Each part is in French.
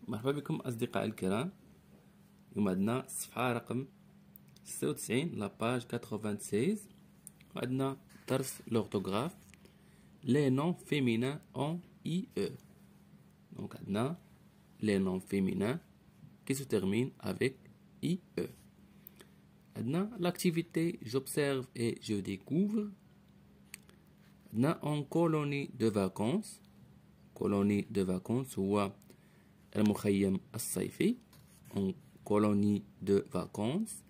مرحبا بكم أصدقائي الكرام. اليوم عندنا الصفحة رقم 96 لاباج 96 وعندنا درس l'orthographe les noms féminins en IE. Donc عندنا les noms féminins qui se terminent avec IE. عندنا l'activité j'observe et je découvre. عندنا en colonie de vacances. colonie de vacances هو المخيم الصيفي. en colonie de vacances.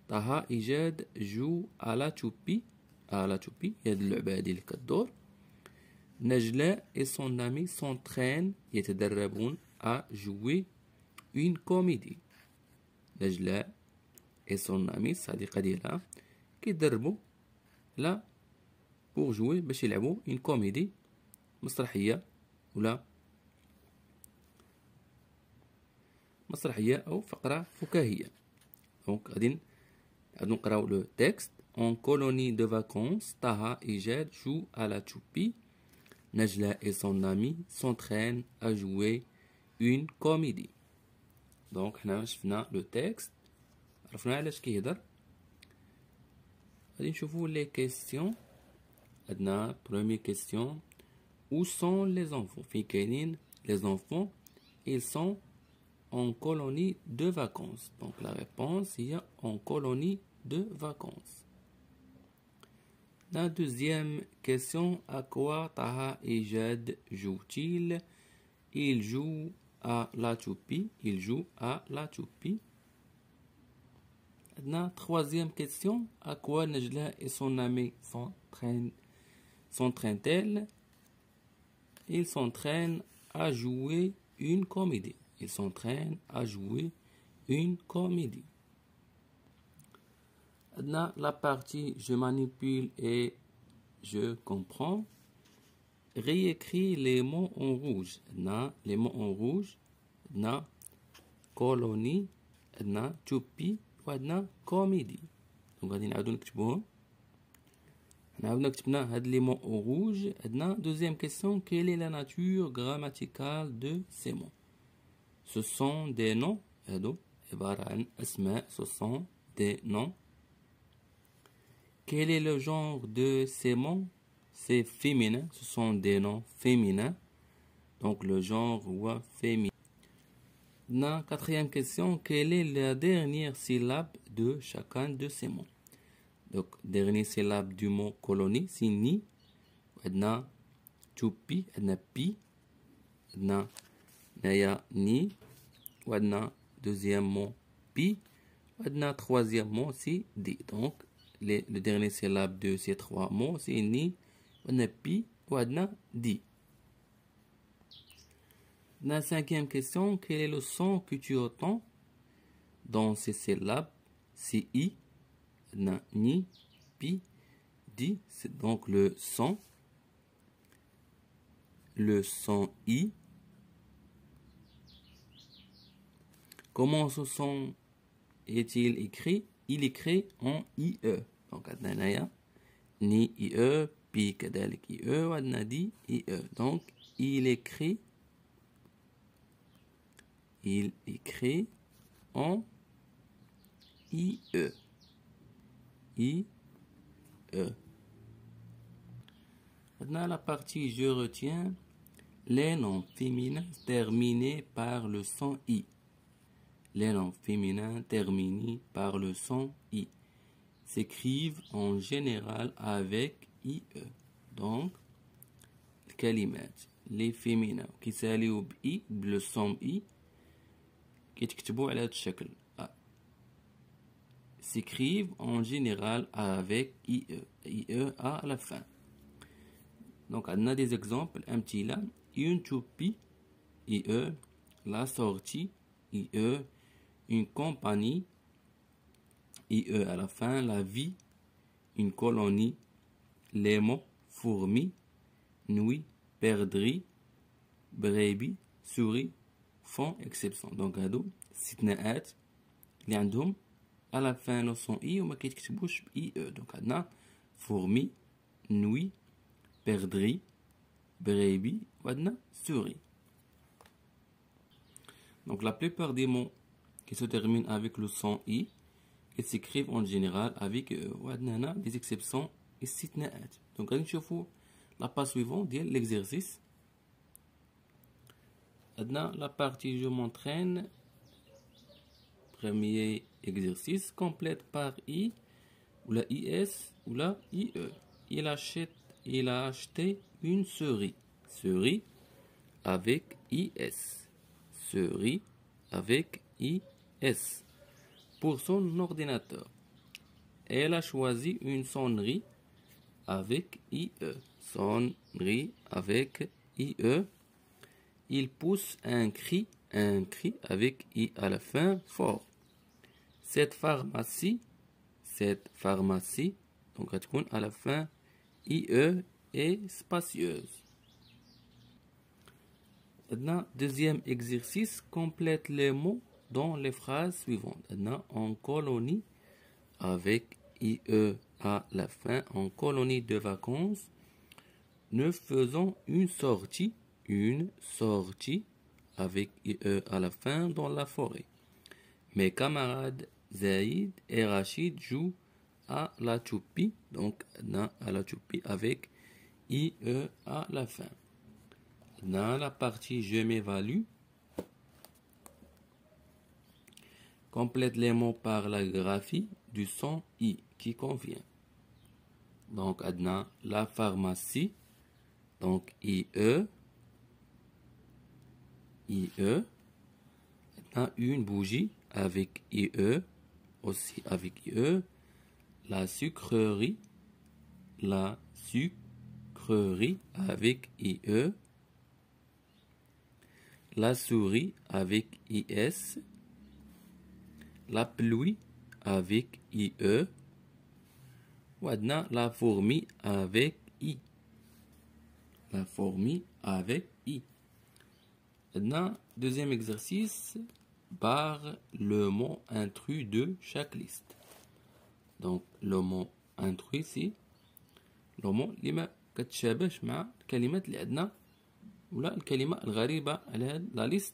طه إيجاد جو على تشوبي هاد اللعبة هادي اللي كدور. نجلاء et son ami s'entraînent يتدربون à jouer une comédie. نجلاء et son ami الصديقة ديالها كيدربوا لا pour jouer باش يلعبوا une comédie مسرحية ولا مسرحية أو فقرة فكاهية. دونك غادي نقراو لو تكست. En colonie de vacances, Taha et Jed jouent à la choupie. Najla et son ami s'entraînent à jouer une comédie. Donc حنا شفنا لو تكست، عرفنا علاش كيهضر. غادي نشوفو لي كيسيون. عندنا بروميير كيسيون: où sont les enfants؟ فين كاينين les enfants؟ ils sont en colonie de vacances. Donc la réponse est en colonie de vacances. La deuxième question: à quoi Taha et Jed jouent-ils? Ils jouent à la choupie. Ils jouent à la choupie. La troisième question: à quoi Najla et son ami s'entraînent-elles? Ils s'entraînent à jouer une comédie. Ils s'entraînent à jouer une comédie. Dans la partie je manipule et je comprends, réécris les mots en rouge. Dans les mots en rouge, dans colonie, dans choupie, dans comédie. Donc غادي نعاودو نكتبوهم. نعاودو كتبنا هاد لي مو en rouge. عندنا deuxième question: quelle est la nature grammaticale de ces mots? Ce sont des noms. هادو عبارة عن أسماء. Ce sont des noms. Quel est le genre de ces mots? C'est féminin. Ce sont des noms féminins. Donc le genre هو féminin. La quatrième question: quelle est la dernière syllabe de chacun de ces mots? Donc dernière syllabe du mot colonie c'est ni. عندنا choupie عندنا pi. عندنا هنايا ni. وعندنا deuxième mot pi. وعندنا troisième mot c'est di. Donc le dernier syllabe de ces trois mots c'est ni. وعندنا pi. وعندنا di. La cinquième question: quel est le son que tu entends dans ces syllabes? C'est i. Ni, pi, di. C'est donc le son. Le son i. Comment ce son est-il écrit? Il écrit en IE. Donc عندنا ni IE, pi كذلك IE, وعندنا di IE. Donc il écrit en IE. IE. Maintenant la partie je retiens les noms féminins terminés par le son I. Les noms féminins terminés par le son I s'écrivent en général avec IE. Donc الكلمات les féminins كيساليو بإي بلو son I كيتكتبوا على هذا الشكل s'écrivent en général avec IE à la fin. Donc on a des exemples. أمثلة: une choupie IE, la sortie IE, une compagnie IE à la fin, la vie, une colonie, les mots fourmi, nuit, perdrix, brebis, souris font exception. Donc هادو استثناءات اللي عندهم à la fin le son i وما كيتكتبوش ب IE. Donc عندنا fourmi, nuit, perdrix, brebis وعندنا souris. Donc la plupart des mots qui se terminent avec le son I, ils s'écrivent en général avec وعندنا des exceptions استثناءات. Donc غادي نشوفوا la page suivante ديال l'exercice. عندنا la partie je m'entraîne. Premier exercice, complète par I ou la IS ou la IE. Il a acheté une souris. Souris avec IS. Souris avec IS. Pour son ordinateur. Elle a choisi une sonnerie avec IE. Sonnerie avec IE. Il pousse un cri avec I à la fin, fort. Cette pharmacie, donc à la fin, IE est spacieuse. Maintenant, deuxième exercice, complète les mots dans les phrases suivantes. Maintenant, en colonie, avec IE à la fin, en colonie de vacances, nous faisons une sortie avec IE à la fin dans la forêt. Mes camarades Zaïd et Rachid jouent à la toupie, donc à la toupie avec IE à la fin. Dans la partie je m'évalue, complète les mots par la graphie du son I qui convient. Donc dans la pharmacie, donc IE, dans une bougie avec IE, aussi avec IE, la sucrerie avec IE, la souris avec IS, la pluie avec IE, ou la fourmi avec I. La fourmi avec I. Maintenant, deuxième exercice, barre le mot intrus de chaque liste. Donc, le mot intrus ici, le mot اللي ما كتشابهش مع الكلمات اللي عندنا ولا الكلمة الغريبة على هاد لا ليست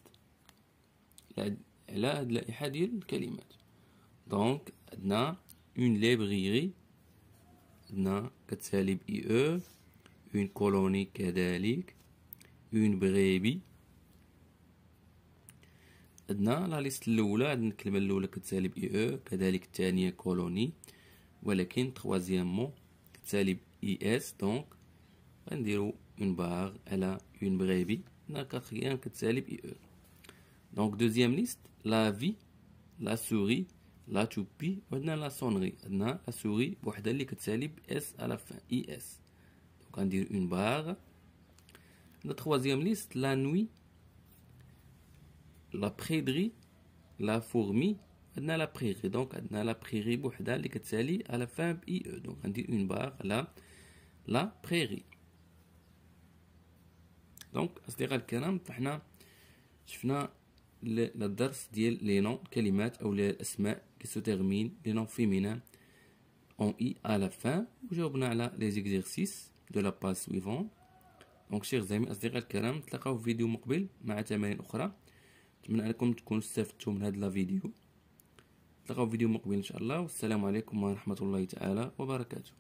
على هاد اللائحة ديال الكلمات. دونك عندنا اون ليبريري، عندنا كتسالي ب IE، اون كولوني كذلك، اون بغيبي. عندنا لا ليست الاولى، عندنا الكلمه الاولى كتسالي ب IE، كذلك الثانيه كولوني، ولكن troisième مو كتسالي ب IS. دونك غنديرو اون باغ على اون بغيبي. عندنا كاتريام كتسالي ب IE. دونك دوزيام ليست لا في، لا سوري، لا توبي، وعندنا لا سونري. عندنا لا سوري بوحدها اللي كتسالي ب اس على فان IS. دونك غندير اون باغ. عندنا troisième ليست لا نوي، la prairie, la fourmi, عندنا la prairie. donc عندنا la prairie بوحدها اللي كتسالي على fin ب IE. donc غندير une barre على la prairie. donc أصدقاء الكرام، فاحنا شفنا الدرس ديال لي نون كلمات او الاسماء qui se terminent les noms féminins en I à la fin، وجاوبنا على les exercices de la page suivante. donc chers amis أصدقاء الكرام، نتلاقاو في فيديو مقبل مع تمارين أخرى. أتمنى أنكم تكونوا استفدتوا من هذا الفيديو. نتلاقاو في فيديو مقبل إن شاء الله، والسلام عليكم ورحمة الله تعالى وبركاته.